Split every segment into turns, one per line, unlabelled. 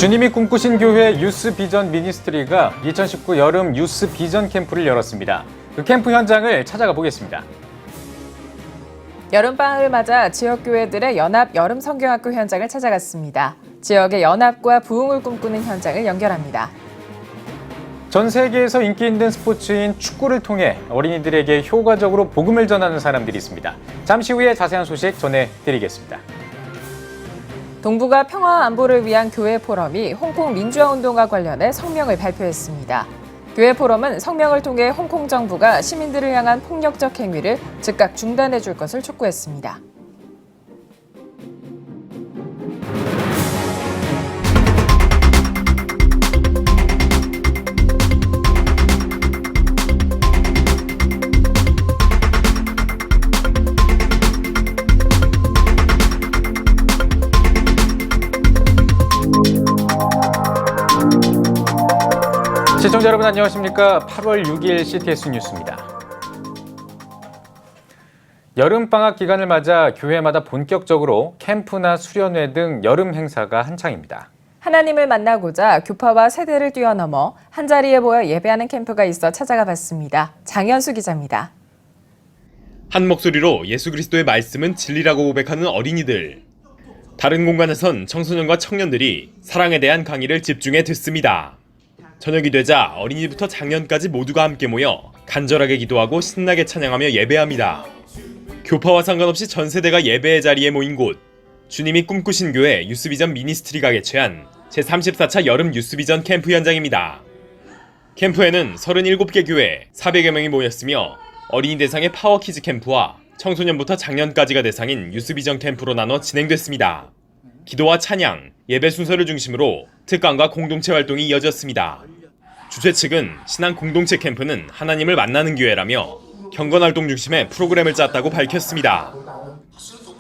주님이 꿈꾸신 교회 유스 비전 미니스트리가 2019 여름 유스 비전 캠프를 열었습니다. 그 캠프 현장을 찾아가 보겠습니다.
여름방학을 맞아 지역교회들의 연합 여름 성경학교 현장을 찾아갔습니다. 지역의 연합과 부흥을 꿈꾸는 현장을 연결합니다.
전 세계에서 인기 있는 스포츠인 축구를 통해 어린이들에게 효과적으로 복음을 전하는 사람들이 있습니다. 잠시 후에 자세한 소식 전해드리겠습니다.
동북아 평화 안보를 위한 교회 포럼이 홍콩 민주화 운동과 관련해 성명을 발표했습니다. 교회 포럼은 성명을 통해 홍콩 정부가 시민들을 향한 폭력적 행위를 즉각 중단해 줄 것을 촉구했습니다.
시청자 여러분 안녕하십니까? 8월 6일 CTS 뉴스입니다. 여름방학 기간을 맞아 교회마다 본격적으로 캠프나 수련회 등 여름 행사가 한창입니다.
하나님을 만나고자 교파와 세대를 뛰어넘어 한자리에 모여 예배하는 캠프가 있어 찾아가 봤습니다. 장현수 기자입니다.
한 목소리로 예수 그리스도의 말씀은 진리라고 고백하는 어린이들. 다른 공간에선 청소년과 청년들이 사랑에 대한 강의를 집중해 듣습니다. 저녁이 되자 어린이부터 장년까지 모두가 함께 모여 간절하게 기도하고 신나게 찬양하며 예배합니다. 교파와 상관없이 전 세대가 예배의 자리에 모인 곳, 주님이 꿈꾸신 교회 유스비전 미니스트리가 개최한 제34차 여름 유스비전 캠프 현장입니다. 캠프에는 37개 교회 400여 명이 모였으며 어린이 대상의 파워키즈 캠프와 청소년부터 장년까지가 대상인 유스비전 캠프로 나눠 진행됐습니다. 기도와 찬양, 예배 순서를 중심으로 특강과 공동체 활동이 이어졌습니다. 주최 측은 신앙 공동체 캠프는 하나님을 만나는 교회라며 경건활동 중심의 프로그램을 짰다고 밝혔습니다.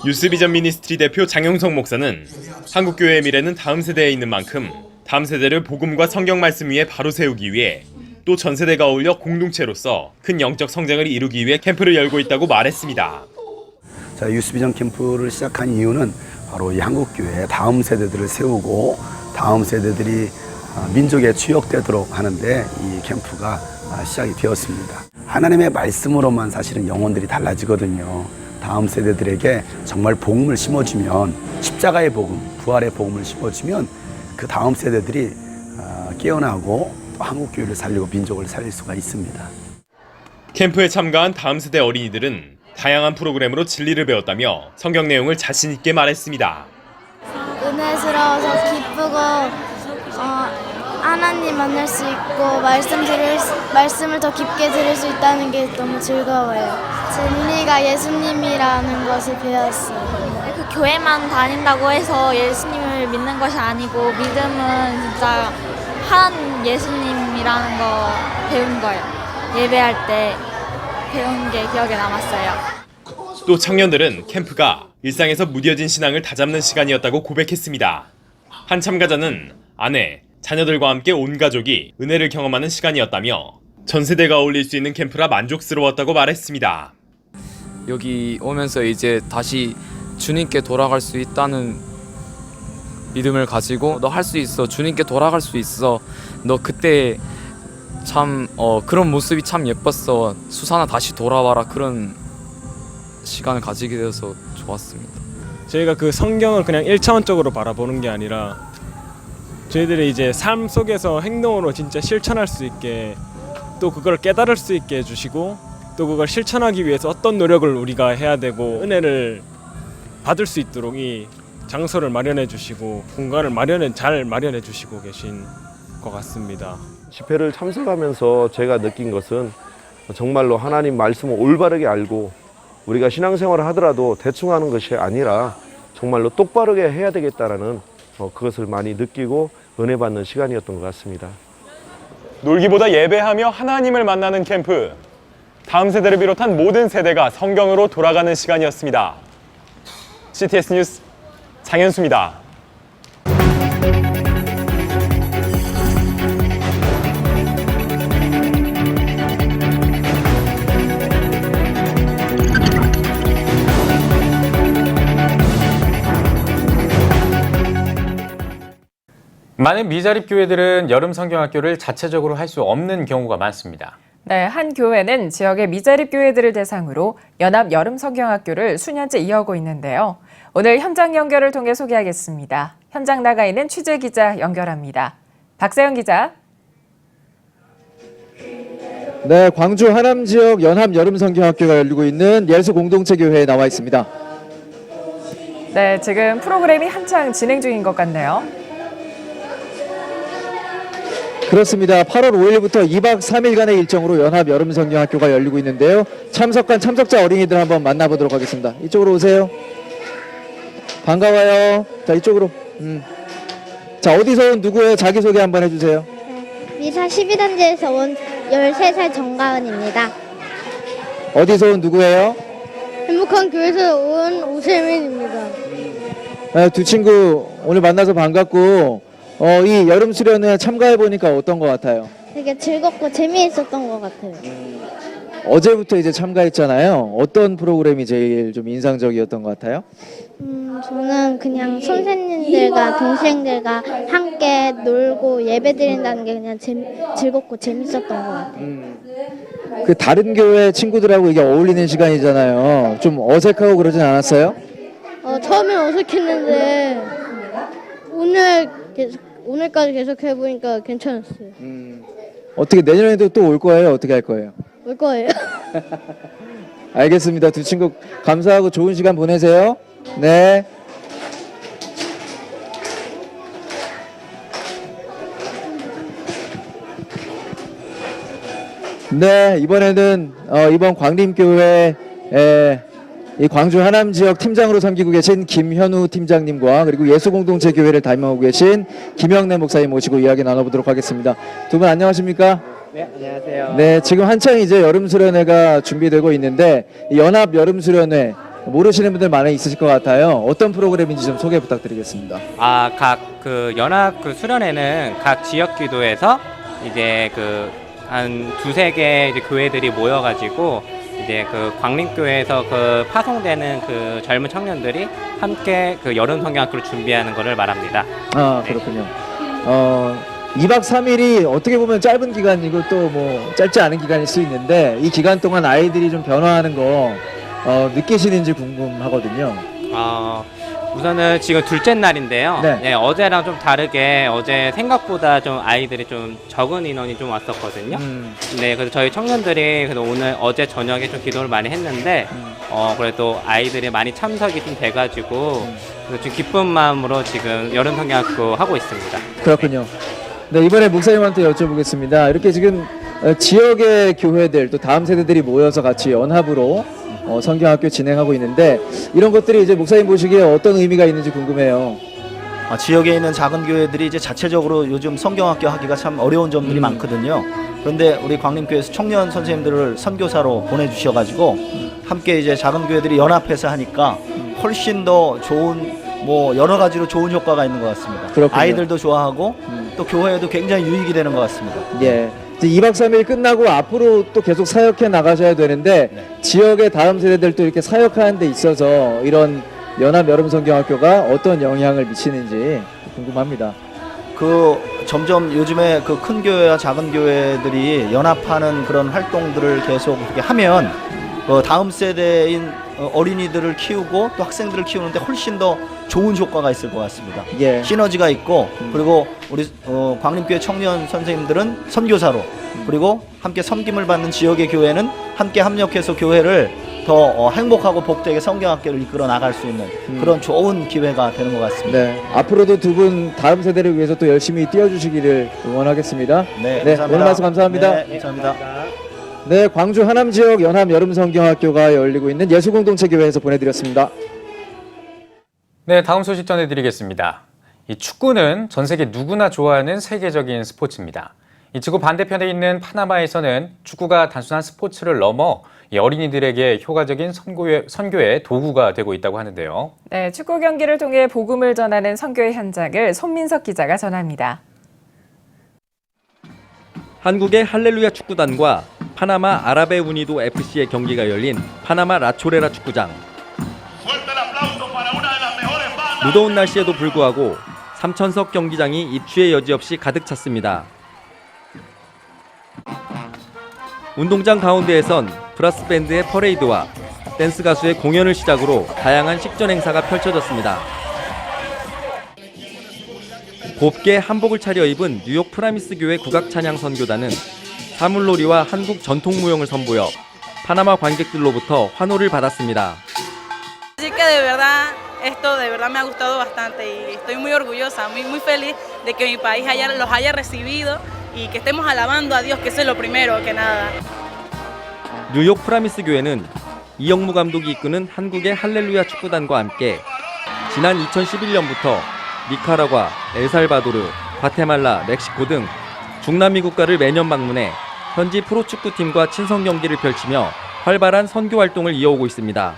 유스비전 미니스트리 대표 장용석 목사는 한국교회의 미래는 다음 세대에 있는 만큼 다음 세대를 복음과 성경 말씀 위에 바로 세우기 위해 또 전 세대가 어울려 공동체로서 큰 영적 성장을 이루기 위해 캠프를 열고 있다고 말했습니다.
자, 유스비전 캠프를 시작한 이유는 바로 이 한국교회의 다음 세대들을 세우고 다음 세대들이 민족에 주역되도록 하는데 이 캠프가 시작이 되었습니다. 하나님의 말씀으로만 사실은 영혼들이 달라지거든요. 다음 세대들에게 정말 복음을 심어주면 십자가의 복음, 부활의 복음을 심어주면 그 다음 세대들이 깨어나고 또 한국교회를 살리고 민족을 살릴 수가 있습니다.
캠프에 참가한 다음 세대 어린이들은 다양한 프로그램으로 진리를 배웠다며 성경 내용을 자신 있게 말했습니다.
은혜스러워서 기쁘고 하나님 만날 수 있고 말씀을 더 깊게 들을 수 있다는 게 너무 즐거워요. 진리가 예수님이라는 것을 배웠어요.
그 교회만 다닌다고 해서 예수님을 믿는 것이 아니고 믿음은 진짜 한 예수님이라는 거 배운 거예요. 예배할 때 배운 게 기억에 남았어요.
또 청년들은 캠프가 일상에서 무뎌진 신앙을 다잡는 시간이었다고 고백했습니다. 한 참가자는 아내, 자녀들과 함께 온 가족이 은혜를 경험하는 시간이었다며 전 세대가 어울릴 수 있는 캠프라 만족스러웠다고 말했습니다.
여기 오면서 이제 다시 주님께 돌아갈 수 있다는 믿음을 가지고 너 할 수 있어, 주님께 돌아갈 수 있어, 너 그때 참 그런 모습이 참 예뻤어, 수산아 다시 돌아와라, 그런 시간을 가지게 되어서 좋았습니다.
저희가 그 성경을 그냥 1차원적으로 바라보는 게 아니라 저희들이 이제 삶 속에서 행동으로 진짜 실천할 수 있게 또 그걸 깨달을 수 있게 해주시고 또 그걸 실천하기 위해서 어떤 노력을 우리가 해야 되고 은혜를 받을 수 있도록 이 장소를 마련해 주시고 공간을 잘 마련해 주시고 계신 것 같습니다.
집회를 참석하면서 제가 느낀 것은 정말로 하나님 말씀을 올바르게 알고 우리가 신앙생활을 하더라도 대충 하는 것이 아니라 정말로 똑바르게 해야 되겠다라는 그것을 많이 느끼고 은혜 받는 시간이었던 것 같습니다.
놀기보다 예배하며 하나님을 만나는 캠프. 다음 세대를 비롯한 모든 세대가 성경으로 돌아가는 시간이었습니다. CTS 뉴스 장현수입니다.
많은 미자립 교회들은 여름 성경학교를 자체적으로 할 수 없는 경우가 많습니다.
네, 한 교회는 지역의 미자립 교회들을 대상으로 연합 여름 성경학교를 수년째 이어오고 있는데요. 오늘 현장 연결을 통해 소개하겠습니다. 현장 나가 있는 취재 기자 연결합니다. 박세영 기자.
네, 광주 하남 지역 연합 여름 성경학교가 열리고 있는 예수 공동체 교회에 나와 있습니다.
네, 지금 프로그램이 한창 진행 중인 것 같네요.
그렇습니다. 8월 5일부터 2박 3일간의 일정으로 연합 여름 성경학교가 열리고 있는데요. 참석자 어린이들 한번 만나보도록 하겠습니다. 이쪽으로 오세요. 반가워요. 자, 이쪽으로. 자, 어디서 온 누구예요? 자기소개 한번 해주세요.
미사 12단지에서 온 13살 정가은입니다.
어디서 온 누구예요?
행복한 교회에서 온 오세민입니다.
네, 두 친구 오늘 만나서 반갑고 이 여름 수련회 참가해 보니까 어떤 것 같아요?
되게 즐겁고 재미있었던 것 같아요.
어제부터 이제 참가했잖아요. 어떤 프로그램이 제일 좀 인상적이었던 것 같아요?
저는 그냥 선생님들과 동생들과 함께 놀고 예배드린다는 게 그냥 즐겁고 재밌었던 것 같아요.
그 다른 교회 친구들하고 이게 어울리는 시간이잖아요. 좀 어색하고 그러진 않았어요?
처음엔 어색했는데 오늘까지 계속 해보니까 괜찮았어요.
어떻게 내년에도 또 올 거예요? 어떻게 할 거예요?
올 거예요.
알겠습니다. 두 친구 감사하고 좋은 시간 보내세요. 네. 네, 이번에는 이번 광림교회 이 광주 하남 지역 팀장으로 섬기고 계신 김현우 팀장님과 그리고 예수공동체 교회를 담임하고 계신 김영래 목사님 모시고 이야기 나눠보도록 하겠습니다. 두 분 안녕하십니까?
네, 안녕하세요.
네, 지금 한창 이제 여름 수련회가 준비되고 있는데 이 연합 여름 수련회 모르시는 분들 많이 있으실 것 같아요. 어떤 프로그램인지 좀 소개 부탁드리겠습니다.
각 연합 수련회는 각 지역 기도에서 이제 한 두세 개 이제 교회들이 모여가지고 이제 광림교회에서 파송되는 젊은 청년들이 함께 여름 성경학교를 준비하는 것을 말합니다.
아, 그렇군요. 2박 3일이 어떻게 보면 짧은 기간이고 또 뭐 짧지 않은 기간일 수 있는데 이 기간 동안 아이들이 좀 변화하는 거 느끼시는지 궁금하거든요.
우선은 지금 둘째 날인데요.
네.
어제랑 좀 다르게 어제 생각보다 좀 아이들이 좀 적은 인원이 좀 왔었거든요. 네, 그래서 저희 청년들이 어제 저녁에 좀 기도를 많이 했는데 그래도 아이들이 많이 참석이 좀 돼가지고 좀 기쁜 마음으로 지금 여름 성경학교 하고 있습니다.
그렇군요. 네, 이번에 목사님한테 여쭤보겠습니다. 이렇게 지금 지역의 교회들 또 다음 세대들이 모여서 같이 연합으로 성경학교 진행하고 있는데 이런 것들이 이제 목사님 보시기에 어떤 의미가 있는지 궁금해요.
지역에 있는 작은 교회들이 이제 자체적으로 요즘 성경학교 하기가 참 어려운 점들이 많거든요. 그런데 우리 광림교회에서 청년 선생님들을 선교사로 보내주셔가지고 함께 이제 작은 교회들이 연합해서 하니까 훨씬 더 좋은 여러 가지로 좋은 효과가 있는 것 같습니다.
그렇군요.
아이들도 좋아하고 또 교회에도 굉장히 유익이 되는 것 같습니다.
예. 이제 2박 3일 끝나고 앞으로 또 계속 사역해 나가셔야 되는데 지역의 다음 세대들 또 이렇게 사역하는 데 있어서 이런 연합 여름 성경학교가 어떤 영향을 미치는지 궁금합니다.
점점 요즘에 큰 교회와 작은 교회들이 연합하는 그런 활동들을 계속 이렇게 하면 다음 세대인 어린이들을 키우고 또 학생들을 키우는데 훨씬 더 좋은 효과가 있을 것 같습니다.
예.
시너지가 있고 그리고 우리 광림교회 청년 선생님들은 선교사로 그리고 함께 섬김을 받는 지역의 교회는 함께 합력해서 교회를 더 행복하고 복되게 성경학교를 이끌어 나갈 수 있는 그런 좋은 기회가 되는 것 같습니다.
네, 앞으로도 두 분 다음 세대를 위해서 또 열심히 뛰어주시기를 응원하겠습니다.
네,
감사합니다. 오늘 말씀 감사합니다.
네, 감사합니다.
네, 광주 하남 지역 연합 여름 성경학교가 열리고 있는 예수공동체 교회에서 보내드렸습니다.
네, 다음 소식 전해드리겠습니다. 이 축구는 전 세계 누구나 좋아하는 세계적인 스포츠입니다. 이 지구 반대편에 있는 파나마에서는 축구가 단순한 스포츠를 넘어 이 어린이들에게 효과적인 선교의 도구가 되고 있다고 하는데요.
네, 축구 경기를 통해 복음을 전하는 선교의 현장을 손민석 기자가 전합니다.
한국의 할렐루야 축구단과 파나마 아라베 우니도 FC의 경기가 열린 파나마 라초레라 축구장. 무더운 날씨에도 불구하고 삼천석 경기장이 입추의 여지없이 가득 찼습니다. 운동장 가운데에선 브라스 밴드의 퍼레이드와 댄스 가수의 공연을 시작으로 다양한 식전 행사가 펼쳐졌습니다. 곱게 한복을 차려입은 뉴욕 프라미스 교회 국악 찬양 선교단은 사물놀이와 한국 전통 무용을 선보여 파나마 관객들로부터 환호를 받았습니다.
Así que de verdad esto de verdad me ha gustado bastante y estoy muy orgullosa, muy feliz de que mi país los haya recibido y que estemos alabando a Dios, que eso es lo primero que nada.
뉴욕 프라미스 교회는 이영무 감독이 이끄는 한국의 할렐루야 축구단과 함께 지난 2011년부터 니카라과, 엘살바도르, 과테말라, 멕시코 등 중남미 국가를 매년 방문해 현지 프로축구팀과 친선 경기를 펼치며 활발한 선교 활동을 이어오고 있습니다.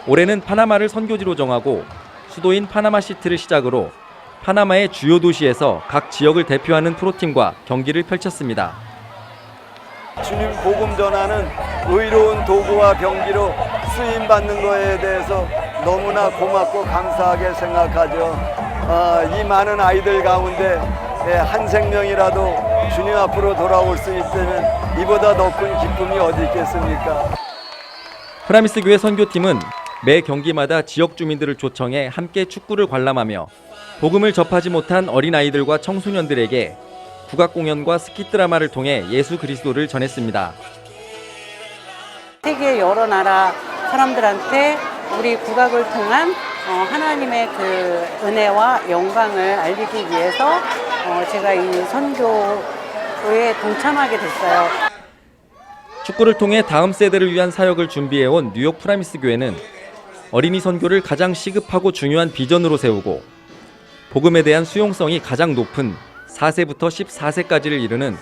올해는 파나마를 선교지로 정하고 수도인 파나마시티를 시작으로 파나마의 주요 도시에서 각 지역을 대표하는 프로팀과 경기를 펼쳤습니다.
주님 복음 전하는 의로운 도구와 병기로 쓰임받는 것에 대해서 너무나 고맙고 감사하게 생각하죠. 이 많은 아이들 가운데 한 생명이라도 주님 앞으로 돌아올 수 있다면 이보다 더 큰 기쁨이 어디 있겠습니까?
프라미스 교회 선교팀은 매 경기마다 지역 주민들을 초청해 함께 축구를 관람하며 복음을 접하지 못한 어린아이들과 청소년들에게 국악 공연과 스킷 드라마를 통해 예수 그리스도를 전했습니다.
세계 여러 나라 사람들한테 우리 국악을 통한 하나님의 그 은혜와 영광을 알리기 위해서 제가 이 선교에 동참하게 됐어요.
축구를 통해 다음 세대를 위한 사역을 준비해온 뉴욕 프라미스 교회는 어린이 선교를 가장 시급하고 중요한 비전으로 세우고 복음에 대한 수용성이 가장 높은 4세부터 14세까지를 이루는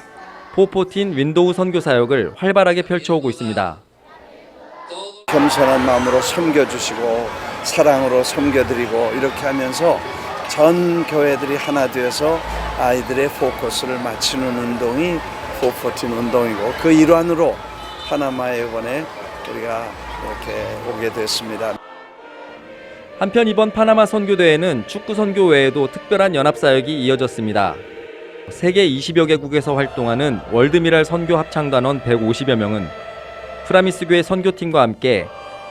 414 윈도우 선교 사역을 활발하게 펼쳐오고 있습니다.
겸손한 마음으로 섬겨주시고 사랑으로 섬겨드리고 이렇게 하면서 전 교회들이 하나 되어서 아이들의 포커스를 맞추는 운동이 414 운동이고 그 일환으로 파나마에 이번에 우리가 이렇게 오게 됐습니다.
한편 이번 파나마 선교대회는 축구 선교 외에도 특별한 연합사역이 이어졌습니다. 세계 20여 개국에서 활동하는 월드미랄 선교 합창단원 150여 명은 프라미스 교회 선교팀과 함께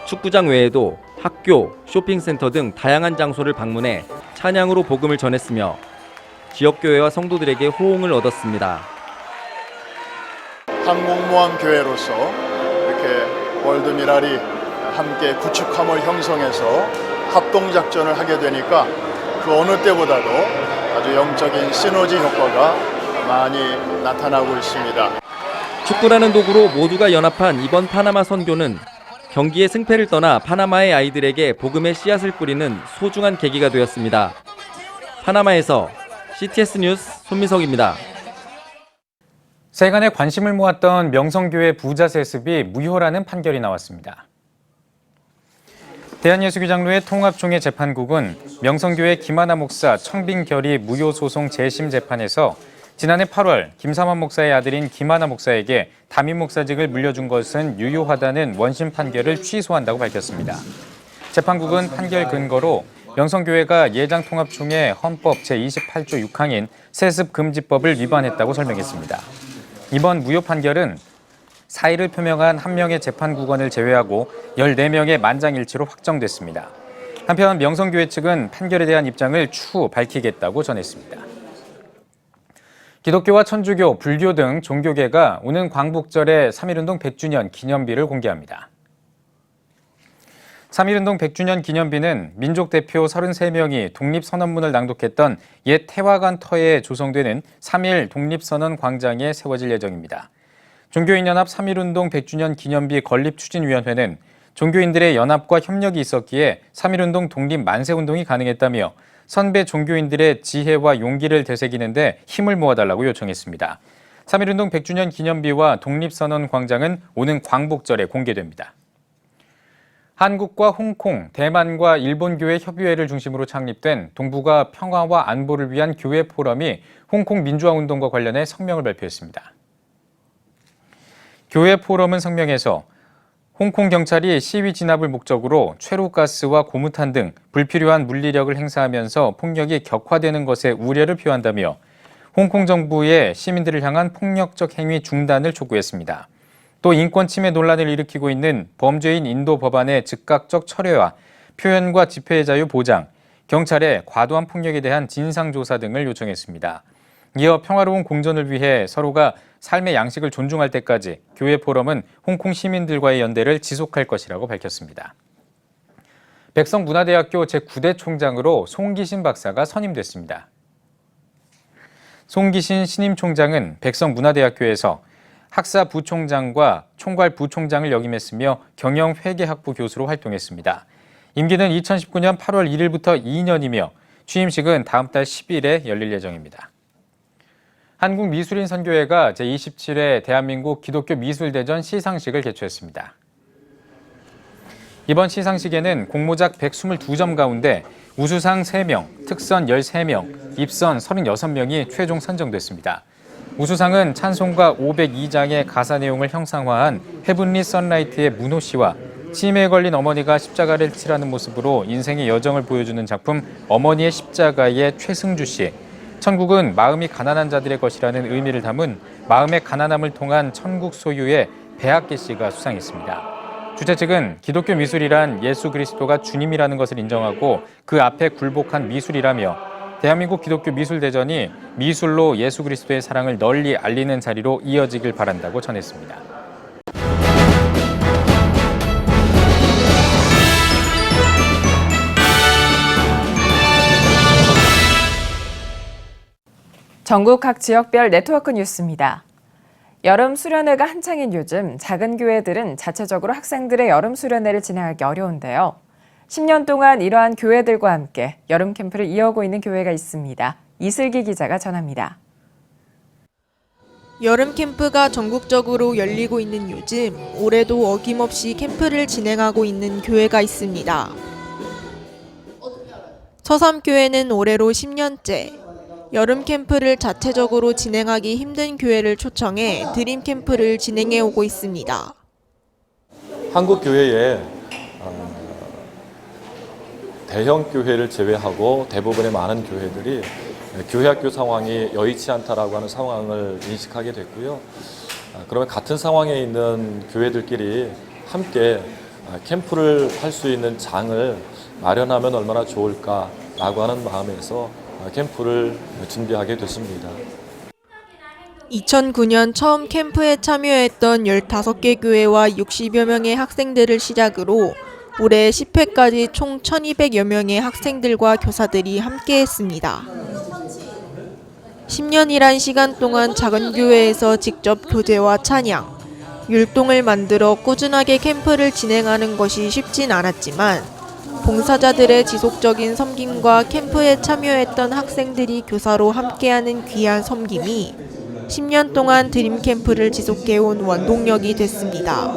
축구장 외에도 학교, 쇼핑센터 등 다양한 장소를 방문해 찬양으로 복음을 전했으며 지역교회와 성도들에게 호응을 얻었습니다.
한국모함교회로서 이렇게 월드미랄이 함께 구축함을 형성해서 합동작전을 하게 되니까 그 어느 때보다도 아주 영적인 시너지 효과가 많이 나타나고 있습니다.
축구라는 도구로 모두가 연합한 이번 파나마 선교는 경기의 승패를 떠나 파나마의 아이들에게 복음의 씨앗을 뿌리는 소중한 계기가 되었습니다. 파나마에서 CTS 뉴스 손민석입니다.
세간의 관심을 모았던 명성교회 부자 세습이 무효라는 판결이 나왔습니다. 대한예수교장로회 통합총회 재판국은 명성교회 김하나 목사 청빙결의 무효소송 재심 재판에서 지난해 8월 김삼환 목사의 아들인 김하나 목사에게 담임 목사직을 물려준 것은 유효하다는 원심 판결을 취소한다고 밝혔습니다. 재판국은 판결 근거로 명성교회가 예장통합총회 헌법 제28조 6항인 세습금지법을 위반했다고 설명했습니다. 이번 무효 판결은 사의를 표명한 1명의 재판국원을 제외하고 14명의 만장일치로 확정됐습니다. 한편 명성교회 측은 판결에 대한 입장을 추후 밝히겠다고 전했습니다. 기독교와 천주교, 불교 등 종교계가 오는 광복절에 3.1운동 100주년 기념비를 공개합니다. 3.1운동 100주년 기념비는 민족 대표 33명이 독립선언문을 낭독했던 옛 태화관 터에 조성되는 3.1 독립선언 광장에 세워질 예정입니다. 종교인연합 3.1운동 100주년 기념비 건립추진위원회는 종교인들의 연합과 협력이 있었기에 3.1운동 독립 만세운동이 가능했다며 선배 종교인들의 지혜와 용기를 되새기는 데 힘을 모아달라고 요청했습니다. 3.1운동 100주년 기념비와 독립선언 광장은 오는 광복절에 공개됩니다. 한국과 홍콩, 대만과 일본교회 협의회를 중심으로 창립된 동북아 평화와 안보를 위한 교회 포럼이 홍콩 민주화운동과 관련해 성명을 발표했습니다. 교회 포럼은 성명에서 홍콩 경찰이 시위 진압을 목적으로 최루가스와 고무탄 등 불필요한 물리력을 행사하면서 폭력이 격화되는 것에 우려를 표한다며 홍콩 정부의 시민들을 향한 폭력적 행위 중단을 촉구했습니다. 또 인권 침해 논란을 일으키고 있는 범죄인 인도 법안의 즉각적 철회와 표현과 집회의 자유 보장, 경찰의 과도한 폭력에 대한 진상조사 등을 요청했습니다. 이어 평화로운 공존을 위해 서로가 삶의 양식을 존중할 때까지 교회 포럼은 홍콩 시민들과의 연대를 지속할 것이라고 밝혔습니다. 백성문화대학교 제9대 총장으로 송기신 박사가 선임됐습니다. 송기신 신임 총장은 백성문화대학교에서 학사 부총장과 총괄 부총장을 역임했으며 경영회계학부 교수로 활동했습니다. 임기는 2019년 8월 1일부터 2년이며 취임식은 다음 달 10일에 열릴 예정입니다. 한국미술인 선교회가 제27회 대한민국 기독교 미술대전 시상식을 개최했습니다. 이번 시상식에는 공모작 122점 가운데 우수상 3명, 특선 13명, 입선 36명이 최종 선정됐습니다. 우수상은 찬송가 502장의 가사 내용을 형상화한 헤븐리 선라이트의 문호 씨와 치매에 걸린 어머니가 십자가를 칠하는 모습으로 인생의 여정을 보여주는 작품 어머니의 십자가의 최승주 씨, 천국은 마음이 가난한 자들의 것이라는 의미를 담은 마음의 가난함을 통한 천국 소유의 배학계 씨가 수상했습니다. 주최 측은 기독교 미술이란 예수 그리스도가 주님이라는 것을 인정하고 그 앞에 굴복한 미술이라며 대한민국 기독교 미술대전이 미술로 예수 그리스도의 사랑을 널리 알리는 자리로 이어지길 바란다고 전했습니다.
전국 각 지역별 네트워크 뉴스입니다. 여름 수련회가 한창인 요즘 작은 교회들은 자체적으로 학생들의 여름 수련회를 진행하기 어려운데요. 10년 동안 이러한 교회들과 함께 여름 캠프를 이어오고 있는 교회가 있습니다. 이슬기 기자가 전합니다.
여름 캠프가 전국적으로 열리고 있는 요즘 올해도 어김없이 캠프를 진행하고 있는 교회가 있습니다. 서삼교회는 올해로 10년째 여름 캠프를 자체적으로 진행하기 힘든 교회를 초청해 드림 캠프를 진행해 오고 있습니다.
한국 교회에 대형 교회를 제외하고 대부분의 많은 교회들이 교회학교 상황이 여의치 않다라고 하는 상황을 인식하게 됐고요. 그러면 같은 상황에 있는 교회들끼리 함께 캠프를 할 수 있는 장을 마련하면 얼마나 좋을까라고 하는 마음에서 캠프를 준비하게 됐습니다.
2009년 처음 캠프에 참여했던 15개 교회와 60여 명의 학생들을 시작으로 올해 10회까지 총 1,200여 명의 학생들과 교사들이 함께했습니다. 10년이란 시간 동안 작은 교회에서 직접 교제와 찬양, 율동을 만들어 꾸준하게 캠프를 진행하는 것이 쉽진 않았지만 봉사자들의 지속적인 섬김과 캠프에 참여했던 학생들이 교사로 함께하는 귀한 섬김이 10년 동안 드림 캠프를 지속해온 원동력이 됐습니다.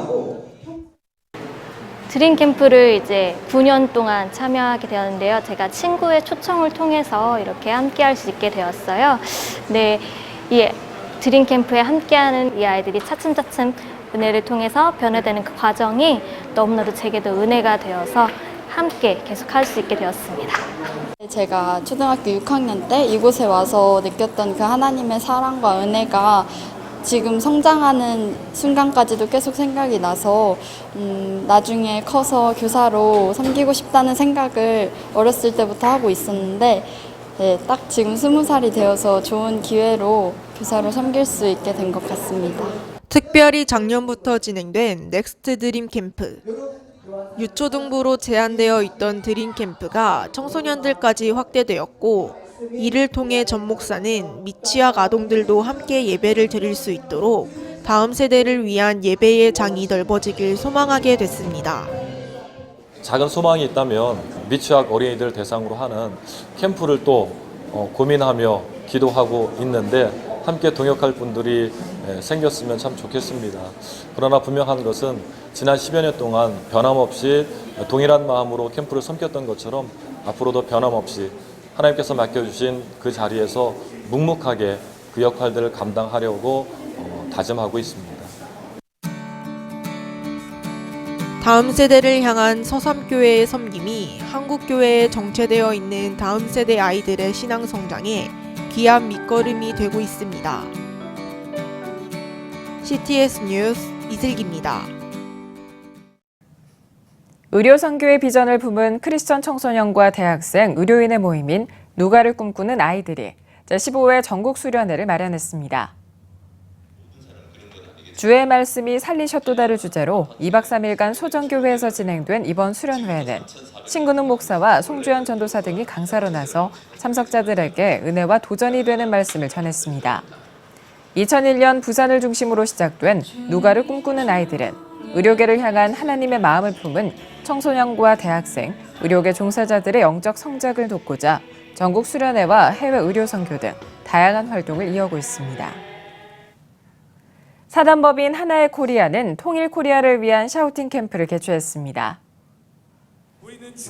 드림 캠프를 이제 9년 동안 참여하게 되었는데요. 제가 친구의 초청을 통해서 이렇게 함께할 수 있게 되었어요. 네, 이 드림 캠프에 함께하는 이 아이들이 차츰차츰 은혜를 통해서 변화되는 그 과정이 너무나도 제게도 은혜가 되어서 함께 계속 할 수 있게 되었습니다.
제가 초등학교 6학년 때 이곳에 와서 느꼈던 그 하나님의 사랑과 은혜가 지금 성장하는 순간까지도 계속 생각이 나서 나중에 커서 교사로 섬기고 싶다는 생각을 어렸을 때부터 하고 있었는데 딱 지금 20살이 되어서 좋은 기회로 교사로 섬길 수 있게 된 것 같습니다.
특별히 작년부터 진행된 넥스트 드림 캠프. 유초등부로 제한되어 있던 드림 캠프가 청소년들까지 확대되었고 이를 통해 전 목사는 미취학 아동들도 함께 예배를 드릴 수 있도록 다음 세대를 위한 예배의 장이 넓어지길 소망하게 됐습니다.
작은 소망이 있다면 미취학 어린이들 대상으로 하는 캠프를 또 고민하며 기도하고 있는데 함께 동역할 분들이 생겼으면 참 좋겠습니다. 그러나 분명한 것은 지난 10여 년 동안 변함없이 동일한 마음으로 캠프를 섬겼던 것처럼 앞으로도 변함없이 하나님께서 맡겨주신 그 자리에서 묵묵하게 그 역할들을 감당하려고 다짐하고 있습니다.
다음 세대를 향한 서삼교회의 섬김이 한국교회에 정체되어 있는 다음 세대 아이들의 신앙 성장에 귀한 밑거름이 되고 있습니다. CTS 뉴스 이슬기입니다.
의료 선교의 비전을 품은 크리스천 청소년과 대학생, 의료인의 모임인 누가를 꿈꾸는 아이들이 제15회 전국 수련회를 마련했습니다. 주의 말씀이 살리셨도다를 주제로 2박 3일간 소정교회에서 진행된 이번 수련회에는 신근욱 목사와 송주현 전도사 등이 강사로 나서 참석자들에게 은혜와 도전이 되는 말씀을 전했습니다. 2001년 부산을 중심으로 시작된 누가를 꿈꾸는 아이들은 의료계를 향한 하나님의 마음을 품은 청소년과 대학생, 의료계 종사자들의 영적 성장을 돕고자 전국 수련회와 해외 의료 선교 등 다양한 활동을 이어오고 있습니다. 사단법인 하나의 코리아는 통일 코리아를 위한 샤우팅 캠프를 개최했습니다.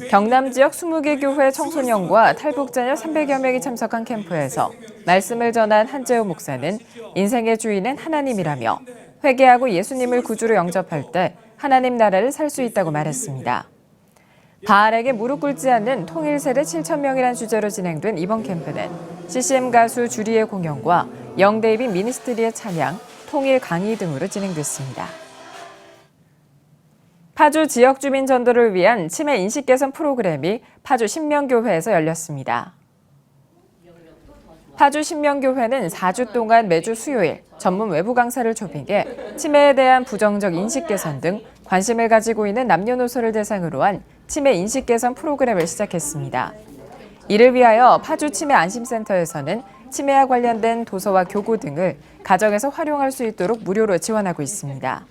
경남 지역 20개 교회 청소년과 탈북자녀 300여 명이 참석한 캠프에서 말씀을 전한 한재호 목사는 인생의 주인은 하나님이라며 회개하고 예수님을 구주로 영접할 때 하나님 나라를 살 수 있다고 말했습니다. 바알에게 무릎 꿇지 않는 통일 세대 7,000명이란 주제로 진행된 이번 캠프는 CCM 가수 주리의 공연과 영데이빗 미니스트리의 찬양, 통일 강의 등으로 진행됐습니다. 파주 지역 주민 전도를 위한 치매 인식 개선 프로그램이 파주 신명교회에서 열렸습니다. 파주 신명교회는 4주 동안 매주 수요일 전문 외부 강사를 초빙해 치매에 대한 부정적 인식 개선 등 관심을 가지고 있는 남녀노소를 대상으로 한 치매 인식 개선 프로그램을 시작했습니다. 이를 위하여 파주 치매 안심센터에서는 치매와 관련된 도서와 교구 등을 가정에서 활용할 수 있도록 무료로 지원하고 있습니다.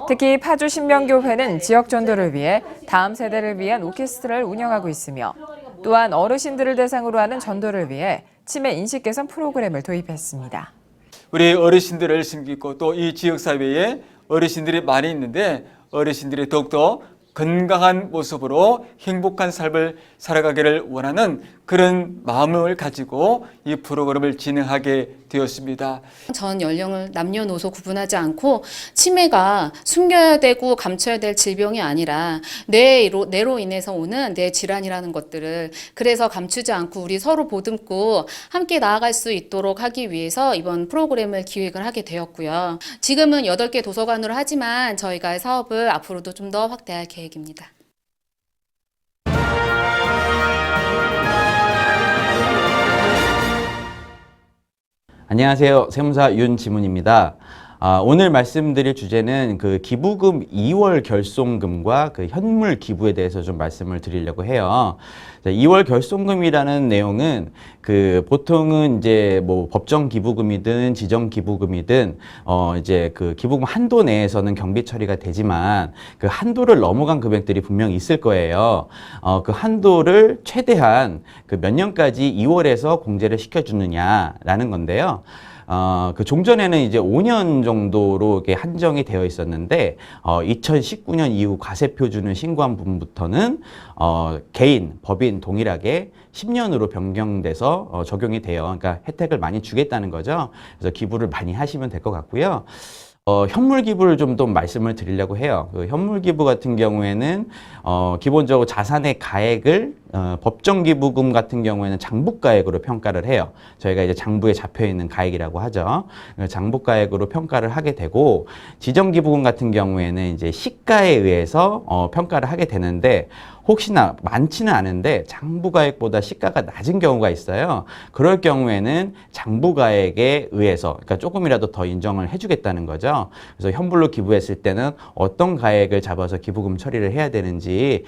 특히 파주 신명교회는 지역 전도를 위해 다음 세대를 위한 오케스트라를 운영하고 있으며 또한 어르신들을 대상으로 하는 전도를 위해 치매 인식 개선 프로그램을 도입했습니다.
우리 어르신들을 섬기고 또 이 지역사회에 어르신들이 많이 있는데 어르신들이 더욱더 건강한 모습으로 행복한 삶을 살아가기를 원하는 그런 마음을 가지고 이 프로그램을 진행하게 되었습니다.
전 연령을 남녀노소 구분하지 않고 치매가 숨겨야 되고 감춰야 될 질병이 아니라 뇌로 인해서 오는 뇌 질환이라는 것들을 그래서 감추지 않고 우리 서로 보듬고 함께 나아갈 수 있도록 하기 위해서 이번 프로그램을 기획을 하게 되었고요. 지금은 8개 도서관으로 하지만 저희가 사업을 앞으로도 좀 더 확대할 계획입니다.
안녕하세요. 세무사 윤지문입니다. 오늘 말씀드릴 주제는 그 기부금 2월 결손금과 그 현물 기부에 대해서 좀 말씀을 드리려고 해요. 2월 결손금이라는 내용은 그 보통은 이제 뭐 법정 기부금이든 지정 기부금이든 이제 그 기부금 한도 내에서는 경비 처리가 되지만 그 한도를 넘어간 금액들이 분명히 있을 거예요. 그 한도를 최대한 그 몇 년까지 2월에서 공제를 시켜주느냐라는 건데요. 그 종전에는 이제 5년 정도로 이게 한정이 되어 있었는데, 2019년 이후 과세표준을 신고한 분부터는, 개인, 법인 동일하게 10년으로 변경돼서 적용이 돼요. 그러니까 혜택을 많이 주겠다는 거죠. 그래서 기부를 많이 하시면 될 것 같고요. 현물 기부를 좀 더 말씀을 드리려고 해요. 그 현물 기부 같은 경우에는 기본적으로 자산의 가액을 법정 기부금 같은 경우에는 장부가액으로 평가를 해요. 저희가 이제 장부에 잡혀 있는 가액이라고 하죠. 장부가액으로 평가를 하게 되고, 지정 기부금 같은 경우에는 이제 시가에 의해서 평가를 하게 되는데, 혹시나 많지는 않은데 장부가액보다 시가가 낮은 경우가 있어요. 그럴 경우에는 장부가액에 의해서, 그러니까 조금이라도 더 인정을 해주겠다는 거죠. 그래서 현물로 기부했을 때는 어떤 가액을 잡아서 기부금 처리를 해야 되는지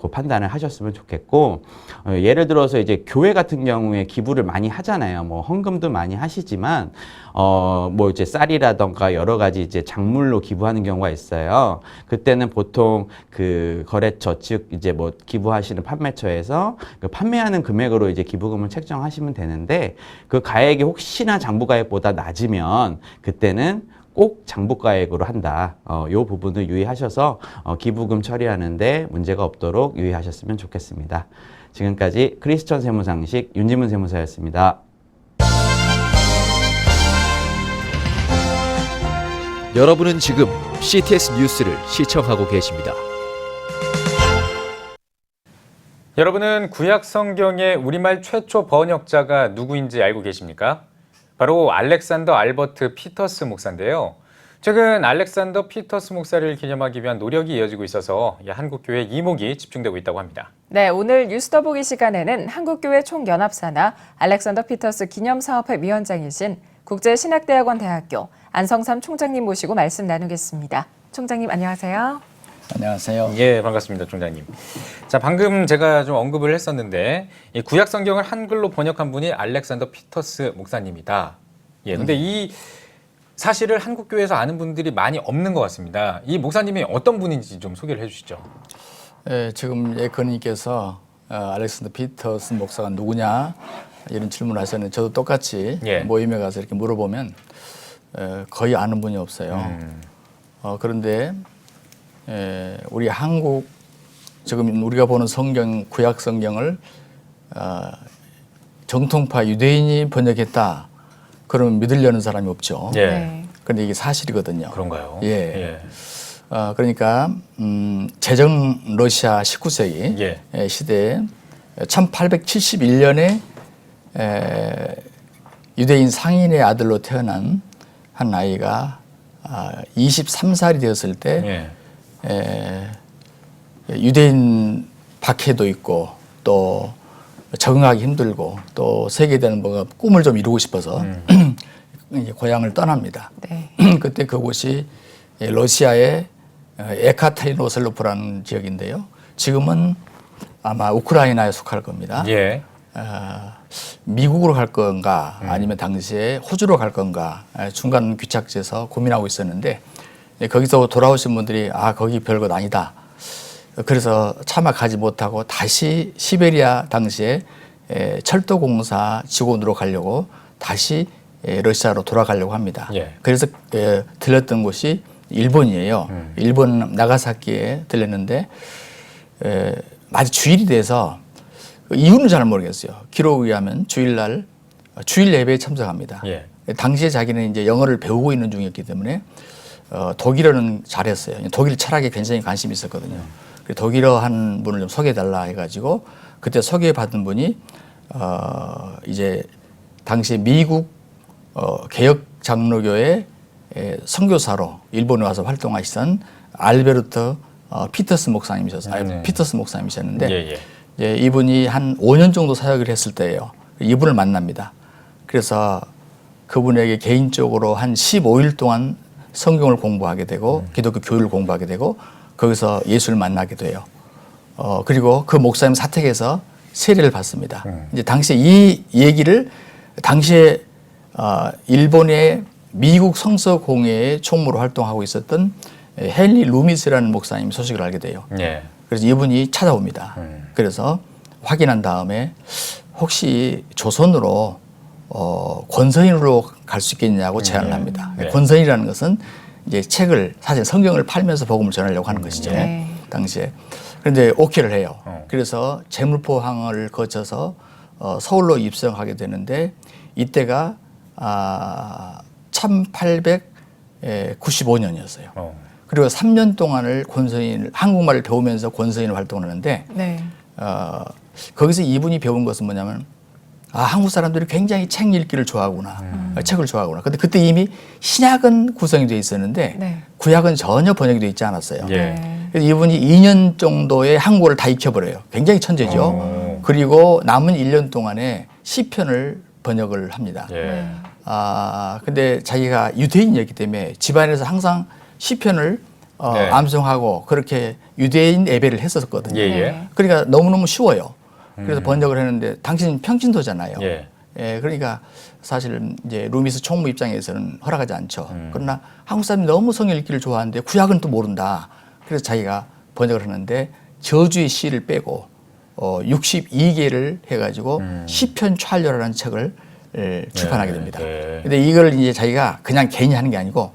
그 판단을 하셨으면 좋겠고, 예를 들어서 이제 교회 같은 경우에 기부를 많이 하잖아요. 뭐 헌금도 많이 하시지만 뭐 이제 쌀이라던가 여러 가지 이제 작물로 기부하는 경우가 있어요. 그때는 보통 그 거래처, 즉 이제 뭐 기부하시는 판매처에서 그 판매하는 금액으로 이제 기부금을 책정하시면 되는데, 그 가액이 혹시나 장부가액보다 낮으면 그때는 꼭 장부가액으로 한다. 이 부분을 유의하셔서 기부금 처리하는데 문제가 없도록 유의하셨으면 좋겠습니다. 지금까지 크리스천 세무상식 윤지문 세무사였습니다.
여러분은 지금 CTS 뉴스를 시청하고 계십니다.
여러분은 구약 성경의 우리말 최초 번역자가 누구인지 알고 계십니까? 바로 알렉산더 알버트 피터스 목사인데요. 최근 알렉산더 피터스 목사를 기념하기 위한 노력이 이어지고 있어서 한국교회 이목이 집중되고 있다고 합니다.
네, 오늘 뉴스 더보기 시간에는 한국교회 총연합사나 알렉산더 피터스 기념사업회 위원장이신 국제신학대학원 대학교 안성삼 총장님 모시고 말씀 나누겠습니다. 총장님 안녕하세요.
안녕하세요.
예, 반갑습니다, 총장님. 자, 방금 제가 좀 언급을 했었는데 이 구약 성경을 한글로 번역한 분이 알렉산더 피터스 목사님이다. 예, 근데 이 사실을 한국교회에서 아는 분들이 많이 없는 것 같습니다. 이 목사님이 어떤 분인지 좀 소개를 해주시죠.
예, 지금 예컨님께서 알렉산더 피터스 목사가 누구냐 이런 질문을 하셨는데 저도 똑같이 모임에 가서 이렇게 물어보면 거의 아는 분이 없어요. 그런데 우리 한국 지금 우리가 보는 성경 구약 성경을 정통파 유대인이 번역했다. 그러면 믿으려는 사람이 없죠. 그런데 이게 사실이거든요.
그런가요?
예. 그러니까 제정 러시아 19세기 시대에 1871년에 유대인 상인의 아들로 태어난 한 아이가 23살이 되었을 때 유대인 박해도 있고 또 적응하기 힘들고 또 세계되는 뭐가 꿈을 좀 이루고 싶어서 이제 고향을 떠납니다. 그때 그곳이 러시아의 에카테리노슬로프라는 지역인데요. 지금은 아마 우크라이나에 속할 겁니다. 미국으로 갈 건가 아니면 당시에 호주로 갈 건가 중간 귀착지에서 고민하고 있었는데 거기서 돌아오신 분들이 거기 별것 아니다. 그래서 차마 가지 못하고 다시 시베리아 당시에 철도공사 직원으로 가려고 다시 러시아로 돌아가려고 합니다. 그래서 들렸던 곳이 일본이에요. 일본 나가사키에 들렸는데 아주 주일이 돼서 이유는 잘 모르겠어요. 기록에 의하면 주일날 주일 예배에 참석합니다. 당시에 자기는 이제 영어를 배우고 있는 중이었기 때문에 독일어는 잘했어요. 독일 철학에 굉장히 관심이 있었거든요. 독일어 한 분을 좀 소개해달라 해가지고 그때 소개받은 분이 이제 당시 미국 개혁 장로교회 선교사로 일본에 와서 활동하시던 알베르트 피터스 목사님이셨어요. 피터스 목사님이셨는데 이분이 한 5년 정도 사역을 했을 때예요. 이분을 만납니다. 그래서 그분에게 개인적으로 한 15일 동안 성경을 공부하게 되고 기독교 교리를 공부하게 되고 거기서 예수를 만나게 돼요. 그리고 그 목사님 사택에서 세례를 받습니다. 이제 당시에 이 얘기를 당시에 일본의 미국 성서공회의 총무로 활동하고 있었던 헨리 루미스라는 목사님 소식을 알게 돼요. 그래서 이분이 찾아옵니다. 그래서 확인한 다음에 혹시 조선으로 권선인으로 갈 수 있겠냐고 제안을 합니다. 권선이라는 것은 이제 책을 사실 성경을 팔면서 복음을 전하려고 하는 것이죠. 당시에. 그런데 오케이를 해요. 그래서 제물포항을 거쳐서 서울로 입성하게 되는데 이때가 1895년이었어요. 그리고 3년 동안을 권선인 한국말을 배우면서 권선인을 활동을 하는데 거기서 이분이 배운 것은 뭐냐면 한국 사람들이 굉장히 책 읽기를 좋아하구나. 책을 좋아하구나. 근데 그때 이미 신약은 구성이 돼 있었는데 구약은 전혀 번역이 돼 있지 않았어요. 그래서 이분이 2년 정도의 한국어를 다 익혀버려요. 굉장히 천재죠. 그리고 남은 1년 동안에 시편을 번역을 합니다. 근데 자기가 유대인이었기 때문에 집안에서 항상 시편을 암송하고 그렇게 유대인 예배를 했었거든요. 그러니까 너무너무 쉬워요. 그래서 번역을 했는데 당신 평신도잖아요. 그러니까 사실 이제 루미스 총무 입장에서는 허락하지 않죠. 그러나 한국 사람이 너무 성경 읽기를 좋아하는데 구약은 또 모른다. 그래서 자기가 번역을 하는데 저주의 시를 빼고 62개를 해가지고 시편 찰려라는 책을 출판하게 됩니다. 근데 이걸 이제 자기가 그냥 괜히 하는 게 아니고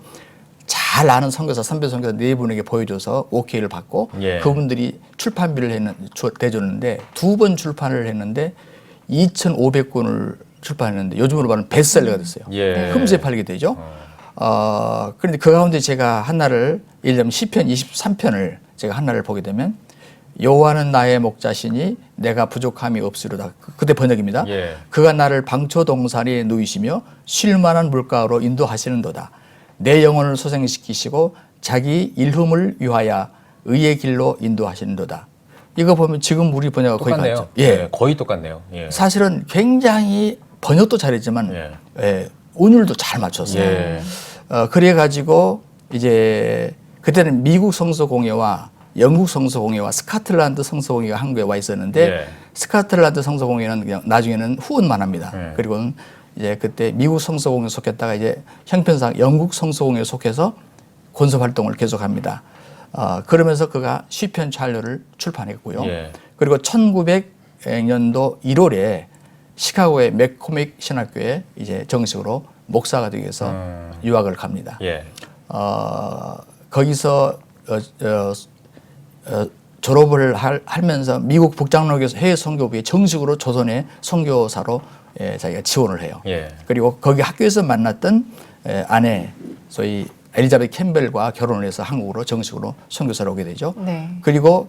잘 아는 선교사, 선배 선교사 4분에게 보여줘서 오케이를 받고 그분들이 출판비를 대줬는데 2번 출판을 했는데 2,500권을 출판했는데 요즘으로 말하면 베스트셀러가 됐어요. 흠수에 팔리게 되죠. 그런데 그 가운데 제가 한날을 예를 들면 시편 23편을 제가 한날을 보게 되면 여호와는 나의 목자시니 내가 부족함이 없으리로다. 그때 번역입니다.
예.
그가 나를 방초동산에 누이시며 쉴만한 물가로 인도하시는도다. 내 영혼을 소생시키시고 자기 일흠을 위하여 의의 길로 인도하시는도다. 이거 보면 지금 우리 번역과 거의
똑같네요.
같죠. 예.
거의 똑같네요. 예.
사실은 굉장히 번역도 잘했지만 운율도 잘 맞췄어요.
예.
그래가지고 이제 그때는 미국 성서공회와 영국 성서공회와 스코틀랜드 성서공회가 한국에 와 있었는데 스코틀랜드 성서공회는 그냥 나중에는 후원만 합니다. 그리고 이제 그때 미국 성서공회에 속했다가 이제 형편상 영국 성서공회에 속해서 권서 활동을 계속합니다. 그러면서 그가 시편 찬료를 출판했고요. 그리고 1900년도 1월에 시카고의 맥코믹 신학교에 이제 정식으로 목사가 되기 위해서 유학을 갑니다. 거기서 졸업을 하면서 미국 북장로교에서 해외 선교부에 정식으로 조선의 선교사로 자기가 지원을 해요. 그리고 거기 학교에서 만났던 아내 소위 엘리자베트 캠벨과 결혼을 해서 한국으로 정식으로 선교사로 오게 되죠.
네.
그리고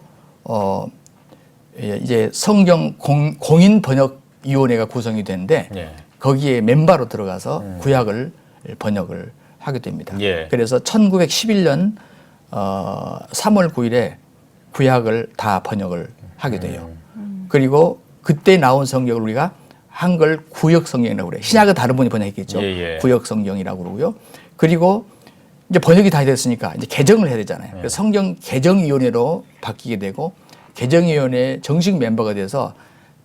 이제 성경 공인 번역 위원회가 구성이 되는데 거기에 멤버로 들어가서 구약을 번역을 하게 됩니다. 그래서 1911년 3월 9일에 구약을 다 번역을 하게 돼요. 그리고 그때 나온 성경을 우리가 한글 구역 성경이라고 그래요. 신약은 다른 분이 번역했겠죠. 구역 성경이라고 그러고요. 그리고 이제 번역이 다 됐으니까 이제 개정을 해야 되잖아요. 그래서 성경 개정위원회로 바뀌게 되고 개정위원회 정식 멤버가 돼서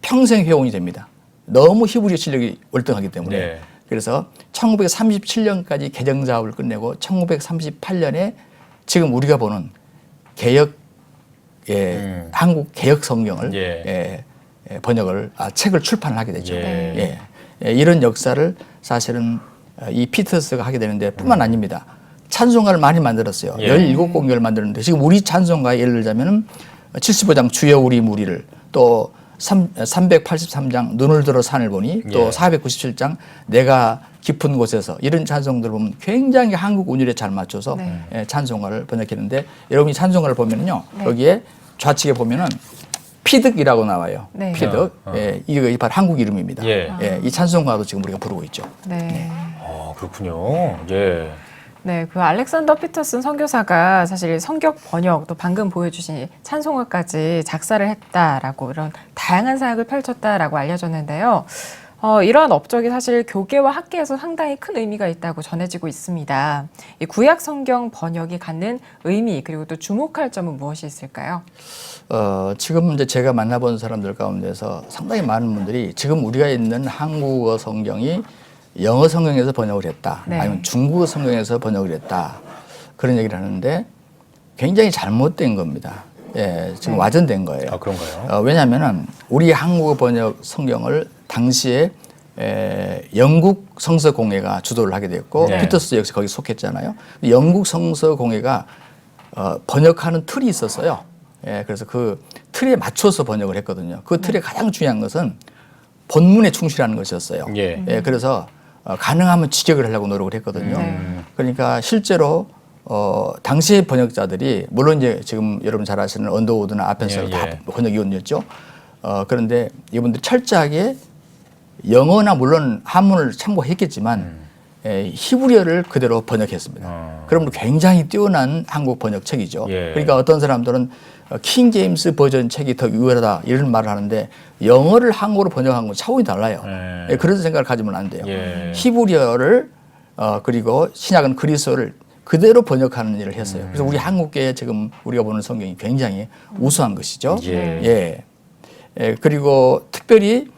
평생 회원이 됩니다. 너무 히브리 실력이 월등하기 때문에. 그래서 1937년까지 개정 작업을 끝내고 1938년에 지금 우리가 보는 개역 한국 개역 성경을 번역을 책을 출판을 하게 되죠. 이런 역사를 사실은 이 피터스가 하게 되는데 뿐만 아닙니다. 찬송가를 많이 만들었어요. 17곡을 만들었는데 지금 우리 찬송가에 예를 들자면 75장 주여 우리 무리를 또 383장 눈을 들어 산을 보니 또 497장 내가 깊은 곳에서 이런 찬송들을 보면 굉장히 한국 운율에 잘 맞춰서 찬송가를 번역했는데 여러분이 찬송가를 보면요 여기에 좌측에 보면은 피득이라고 나와요. 피득. 이게 바로 한국 이름입니다. 이 찬송가도 지금 우리가 부르고 있죠.
그렇군요.
네, 그 알렉산더 피터슨 선교사가 사실 성경 번역 또 방금 보여주신 찬송가까지 작사를 했다라고 이런 다양한 사역을 펼쳤다라고 알려졌는데요. 이러한 업적이 사실 교계와 학계에서 상당히 큰 의미가 있다고 전해지고 있습니다. 이 구약 성경 번역이 갖는 의미 그리고 또 주목할 점은 무엇이 있을까요?
지금 이제 제가 만나본 사람들 가운데서 상당히 많은 분들이 지금 우리가 있는 한국어 성경이 영어 성경에서 번역을 했다. 아니면 중국어 성경에서 번역을 했다. 그런 얘기를 하는데 굉장히 잘못된 겁니다. 지금 와전된 거예요.
그런가요?
왜냐하면 우리 한국어 번역 성경을 당시에 영국 성서공회가 주도를 하게 됐고 피터스 역시 거기 속했잖아요. 영국 성서공회가 번역하는 틀이 있었어요. 그래서 그 틀에 맞춰서 번역을 했거든요. 그 틀에 가장 중요한 것은 본문에 충실하는 것이었어요. 그래서 가능하면 직역을 하려고 노력을 했거든요. 그러니까 실제로 당시의 번역자들이 물론 이제 지금 여러분 잘 아시는 언더우드나 아펜서가 다 번역위원이었죠. 그런데 이분들이 철저하게 영어나 물론 한문을 참고했겠지만 히브리어를 그대로 번역했습니다. 그러므로 굉장히 뛰어난 한국 번역책이죠. 그러니까 어떤 사람들은 킹 제임스 버전 책이 더 유효하다 이런 말을 하는데 영어를 한국어로 번역한 건 차원이 달라요. 그런 생각을 가지면 안 돼요. 히브리어를 그리고 신약은 그리스어를 그대로 번역하는 일을 했어요. 그래서 우리 한국계에 지금 우리가 보는 성경이 굉장히 우수한 것이죠. 그리고 특별히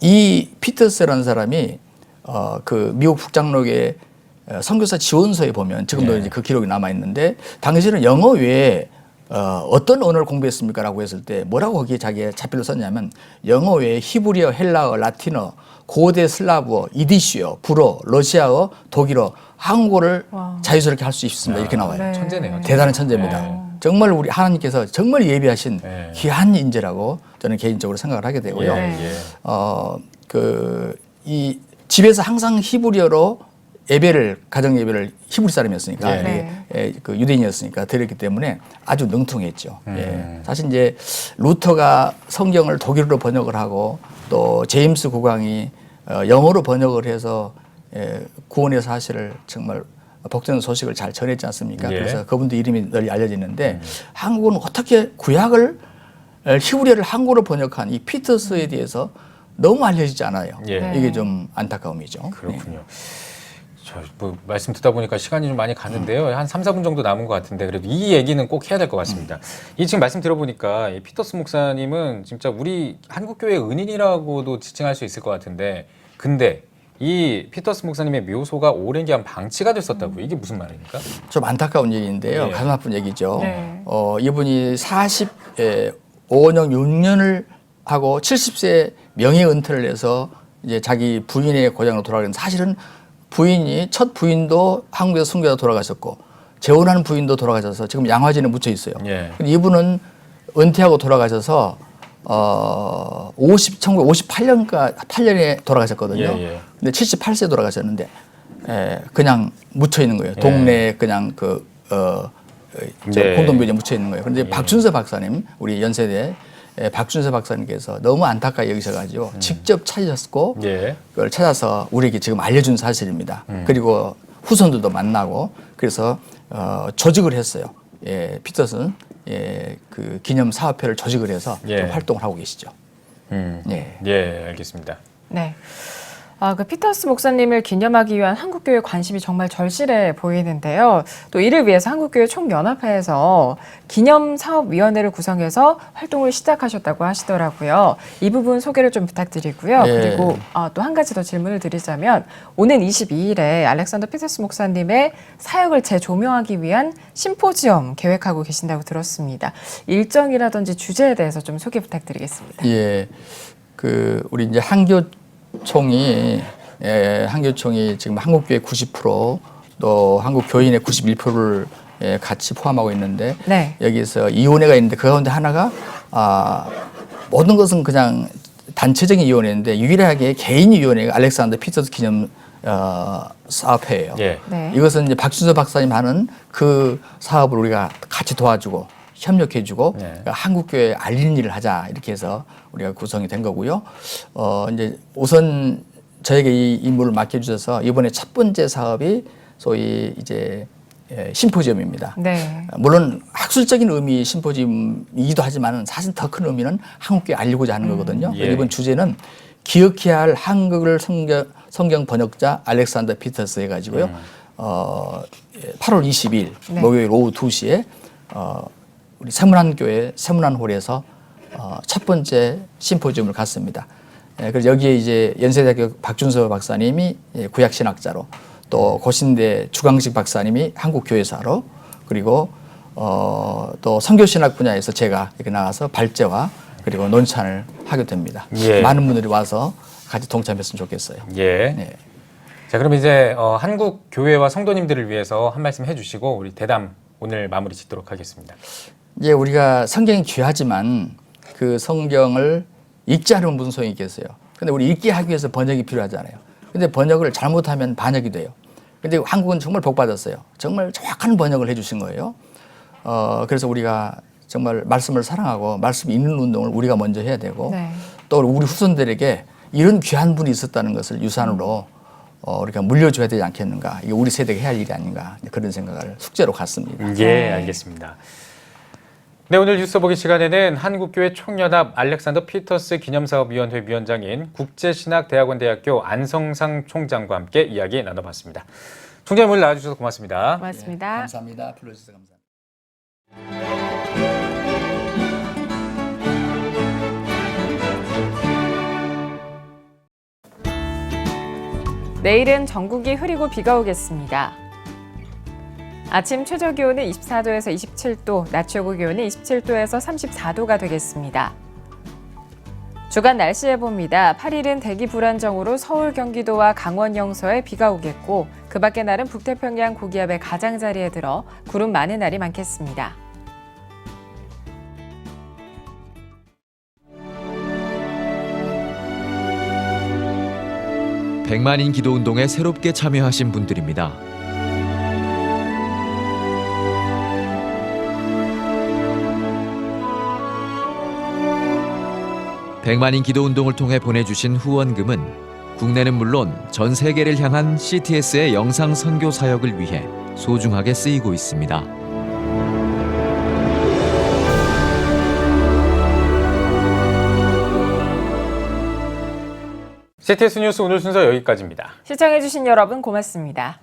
이 피터스라는 사람이 그 미국 북장로교회 선교사 지원서에 보면 지금도 이제 그 기록이 남아 있는데 당시에는 영어 외에 어떤 언어를 공부했습니까? 라고 했을 때 뭐라고 거기에 자기의 자필로 썼냐면 영어 외에 히브리어, 헬라어, 라틴어, 고대 슬라브어, 이디시어, 불어, 러시아어, 독일어, 한국어를 자유스럽게 할 수 있습니다. 이렇게 나와요.
천재네요.
대단한 천재입니다. 정말 우리 하나님께서 정말 예비하신 귀한 인재라고 저는 개인적으로 생각을 하게 되고요. 이 집에서 항상 히브리어로 예배를 가정 예배를 히브리 사람이었으니까
네.
그 유대인이었으니까 드렸기 때문에 아주 능통했죠. 예. 사실 이제 루터가 성경을 독일어로 번역을 하고 또 제임스 국왕이 영어로 번역을 해서 구원의 사실을 정말 복되는 소식을 잘 전했지 않습니까?
예.
그래서 그분도 이름이 널리 알려지는데 한국은 어떻게 구약을 히브리어를 한국어로 번역한 이 피터스에 대해서 너무 알려지지 않아요.
예.
이게 좀 안타까움이죠.
그렇군요. 뭐 말씀 듣다 보니까 시간이 좀 많이 가는데요. 한 3, 4분 정도 남은 것 같은데 그래도 이 얘기는 꼭 해야 될 것 같습니다. 이 지금 말씀 들어보니까 이 피터스 목사님은 진짜 우리 한국교회의 은인이라고도 지칭할 수 있을 것 같은데 근데 이 피터스 목사님의 묘소가 오랜 기간 방치가 됐었다고 이게 무슨 말입니까?
좀 안타까운 얘기인데요.
예.
가슴 아픈 얘기죠.
네.
이분이 45년 6년을 하고 70세 명예 은퇴를 해서 이제 자기 부인의 고향으로 돌아가는데 사실은 부인이 첫 부인도 한국에서 순교하다 돌아가셨고 재혼하는 부인도 돌아가셔서 지금 양화진에 묻혀 있어요.
예.
근데 이분은 은퇴하고 돌아가셔서 1958년에 돌아가셨거든요.
예.
근데 78세에 돌아가셨는데 그냥 묻혀 있는 거예요. 동네에 그냥
네.
공동묘지에 묻혀 있는 거예요. 그런데 박준서 박사님, 우리 연세대 박준서 박사님께서 너무 안타까이 여기셔가지고 직접 찾으셨고 그걸 찾아서 우리에게 지금 알려준 사실입니다. 그리고 후손들도 만나고 그래서 조직을 했어요. 피터슨 그 기념 사업회를 조직을 해서 좀 활동을 하고 계시죠.
예, 알겠습니다.
네. 그 피터스 목사님을 기념하기 위한 한국교회 관심이 정말 절실해 보이는데요. 또 이를 위해서 한국교회 총연합회에서 기념사업위원회를 구성해서 활동을 시작하셨다고 하시더라고요. 이 부분 소개를 좀 부탁드리고요. 그리고 또 한 가지 더 질문을 드리자면 오는 22일에 알렉산더 피터스 목사님의 사역을 재조명하기 위한 심포지엄 계획하고 계신다고 들었습니다. 일정이라든지 주제에 대해서 좀 소개 부탁드리겠습니다.
예, 우리 이제 한교총이 지금 한국교회 90% 또 한국교인의 91%를 같이 포함하고 있는데 여기서 위원회가 있는데 그 가운데 하나가 모든 것은 그냥 단체적인 위원회인데 유일하게 개인 위원회가 알렉산더 피터스 기념 사업회예요. 이것은 이제 박준서 박사님 하는 그 사업을 우리가 같이 도와주고 협력해주고 그러니까 한국교회에 알리는 일을 하자 이렇게 해서 우리가 구성이 된 거고요. 이제 우선 저에게 이 임무를 맡겨주셔서 이번에 첫 번째 사업이 소위 이제 심포지엄입니다. 물론 학술적인 의미 심포지엄이기도 하지만 사실 더 큰 의미는 한국교회 알리고자 하는 거거든요. 이번 주제는 기억해야 할 한국을 성경 번역자 알렉산더 피터스 해가지고요. 8월 20일 목요일 오후 2시에 우리 세문안교회 세문안홀에서 첫 번째 심포지엄을 갖습니다. 그래서 여기에 이제 연세대학교 박준서 박사님이 구약신학자로 또 고신대 주광식 박사님이 한국교회사로 그리고 또 선교신학 분야에서 제가 이렇게 나가서 발제와 그리고 논찬을 하게 됩니다. 많은 분들이 와서 같이 동참했으면 좋겠어요.
자, 그럼 이제 한국 교회와 성도님들을 위해서 한 말씀 해주시고 우리 대담 오늘 마무리 짓도록 하겠습니다.
이제 우리가 성경이 귀하지만 그 성경을 읽지 않으면 무슨 소용이 있겠어요. 근데 우리 읽게 하기 위해서 번역이 필요하잖아요. 근데 번역을 잘못하면 반역이 돼요. 근데 한국은 정말 복 받았어요. 정말 정확한 번역을 해주신 거예요. 그래서 우리가 정말 말씀을 사랑하고 말씀 읽는 운동을 우리가 먼저 해야 되고 또 우리 후손들에게 이런 귀한 분이 있었다는 것을 유산으로 우리가 물려줘야 되지 않겠는가. 이게 우리 세대가 해야 할 일이 아닌가. 그런 생각을 숙제로 갖습니다.
알겠습니다. 네, 오늘 뉴스 보기 시간에는 한국교회 총연합 알렉산더 피터스 기념사업위원회 위원장인 국제신학대학원대학교 안성상 총장과 함께 이야기 나눠봤습니다. 총장님 오늘 나와주셔서 고맙습니다.
고맙습니다.
감사합니다. 불러주셔서 감사합니다.
내일은 전국이 흐리고 비가 오겠습니다. 아침 최저 기온은 24도에서 27도, 낮 최고 기온은 27도에서 34도가 되겠습니다. 주간 날씨 예보입니다. 8일은 대기 불안정으로 서울, 경기도와 강원 영서에 비가 오겠고 그 밖의 날은 북태평양 고기압의 가장자리에 들어 구름 많은 날이 많겠습니다.
100만인 기도운동에 새롭게 참여하신 분들입니다. 백만인 기도운동을 통해 보내주신 후원금은 국내는 물론 전 세계를 향한 CTS의 영상 선교 사역을 위해 소중하게 쓰이고 있습니다.
CTS 뉴스 오늘 순서 여기까지입니다.
시청해주신 여러분 고맙습니다.